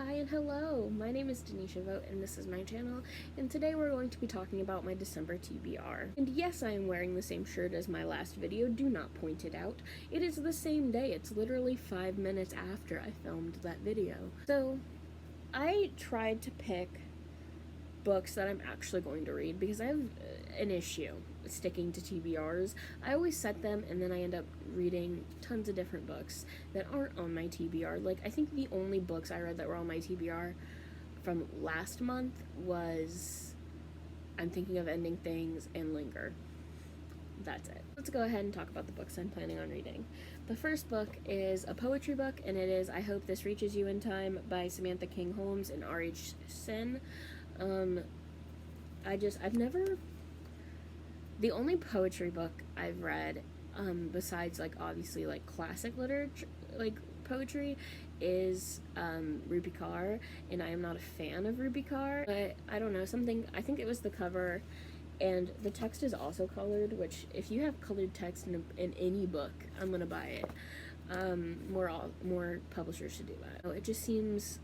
Hi and hello, my name is Denisha Vogt and this is my channel, and today we're going to be talking about my December TBR. And yes, I am wearing the same shirt as my last video, do not point it out. It is the same day, it's literally 5 minutes after I filmed that video. So, I tried to pick books that I'm actually going to read because I have an issue sticking to TBRs. I always set them and then I end up reading tons of different books that aren't on my TBR. Like, I think the only books I read that were on my TBR from last month was I'm Thinking of Ending Things and Linger. That's it. Let's go ahead and talk about the books I'm planning on reading. The first book is a poetry book, and it is I Hope This Reaches You in Time by Samantha King Holmes and R.H. Sin. The only poetry book I've read, besides, like, obviously, like, classic literature, like, poetry, is, Rupi Kaur, and I am not a fan of Rupi Kaur, but I don't know, I think it was the cover, and the text is also colored, which, if you have colored text in any book, I'm gonna buy it. More publishers should do that. So it just seems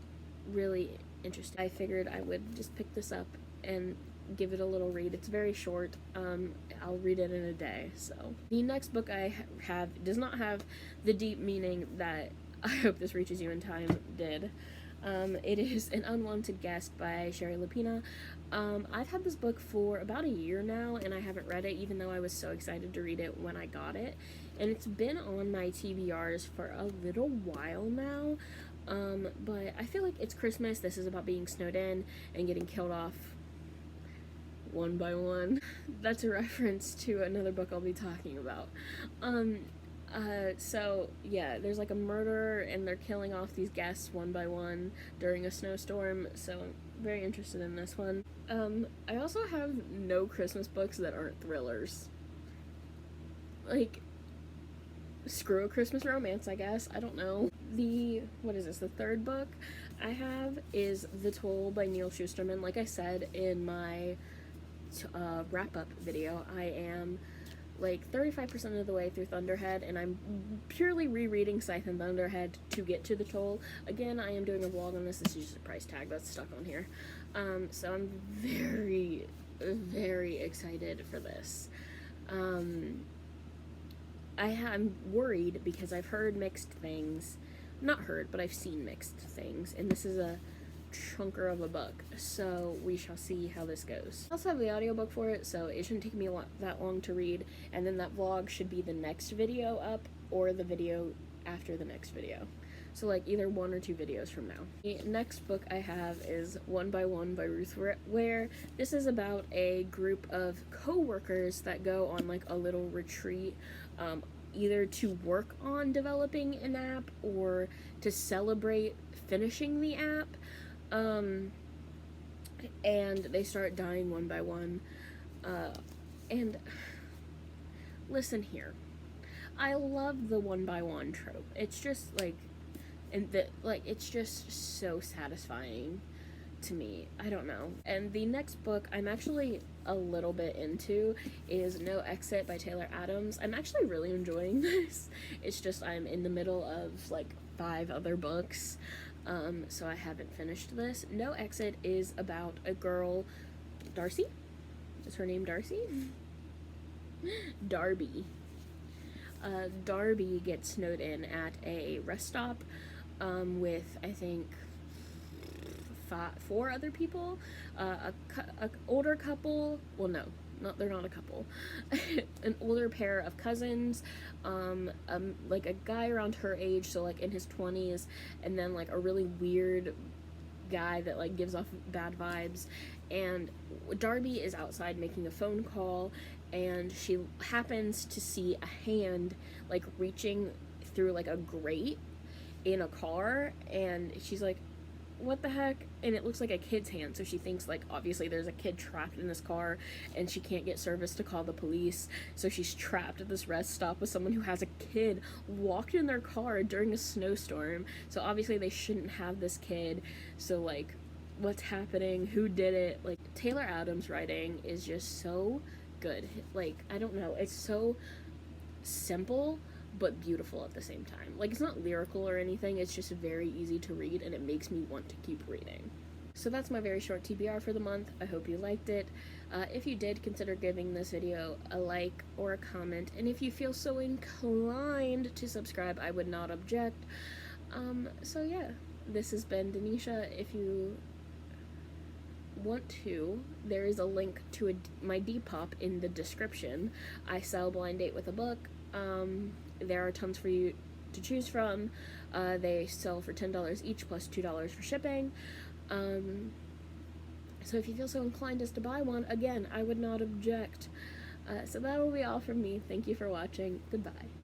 really interesting. I figured I would just pick this up and give it a little read. It's very short. I'll read it in a day. So the next book I have does not have the deep meaning that I Hope This Reaches You in Time did. It is An Unwanted Guest by Sherry Lapina. I've had this book for about a year now, and I haven't read it, even though I was so excited to read it when I got it. And it's been on my TBRs for a little while now. But I feel like it's Christmas. This is about being snowed in and getting killed off one by one. That's a reference to another book I'll be talking about. So yeah, there's like a murder and they're killing off these guests one by one during a snowstorm, so I'm very interested in this one. I also have no Christmas books that aren't thrillers. Like, screw a Christmas romance, I guess. I don't know. The third book I have is The Toll by Neil Shusterman. Like I said in my wrap-up video, I am like 35% of the way through Thunderhead, and I'm purely rereading Scythe and Thunderhead to get to The Toll. Again, I am doing a vlog on this. This is just a price tag that's stuck on here. So I'm very, very excited for this. I'm worried because I've heard mixed things. Not heard, but I've seen mixed things, and this is a chunker of a book, so we shall see how this goes. I also have the audiobook for it, so it shouldn't take me that long to read, and then that vlog should be the next video up, or the video after the next video. So, like, either 1 or 2 videos from now. The next book I have is One by One by Ruth Ware. This is about a group of co-workers that go on, like, a little retreat, either to work on developing an app or to celebrate finishing the app. And they start dying one by one. And listen here. I love the one by one trope. It's just like, it's just so satisfying to me. I don't know. And the next book I'm actually a little bit into is No Exit by Taylor Adams. I'm actually really enjoying this. It's just I'm in the middle of like 5 other books, so I haven't finished this. No Exit is about a girl, Darcy? Is her name Darcy? Darby. Darby gets snowed in at a rest stop with, I think, 4 other people, a older couple, well, no, they're not a couple, an older pair of cousins, like a guy around her age, so like in his 20s, and then like a really weird guy that like gives off bad vibes. And Darby is outside making a phone call, and she happens to see a hand like reaching through like a grate in a car, and she's like, what the heck? And it looks like a kid's hand, so she thinks, like, obviously there's a kid trapped in this car and she can't get service to call the police, so she's trapped at this rest stop with someone who has a kid locked in their car during a snowstorm, so obviously they shouldn't have this kid. So, like, what's happening? Who did it? Like, Taylor Adams' writing is just so good. Like, I don't know, it's so simple, but beautiful at the same time. Like, it's not lyrical or anything, it's just very easy to read, and it makes me want to keep reading. So that's my very short TBR for the month. I hope you liked it. If you did, consider giving this video a like or a comment, and if you feel so inclined to subscribe, I would not object. So yeah, this has been Denisha. If you want to, there is a link to my Depop in the description. I sell Blind Date with a Book. There are tons for you to choose from. They sell for $10 each plus $2 for shipping. So if you feel so inclined as to buy one, again, I would not object. So that will be all from me. Thank you for watching. Goodbye.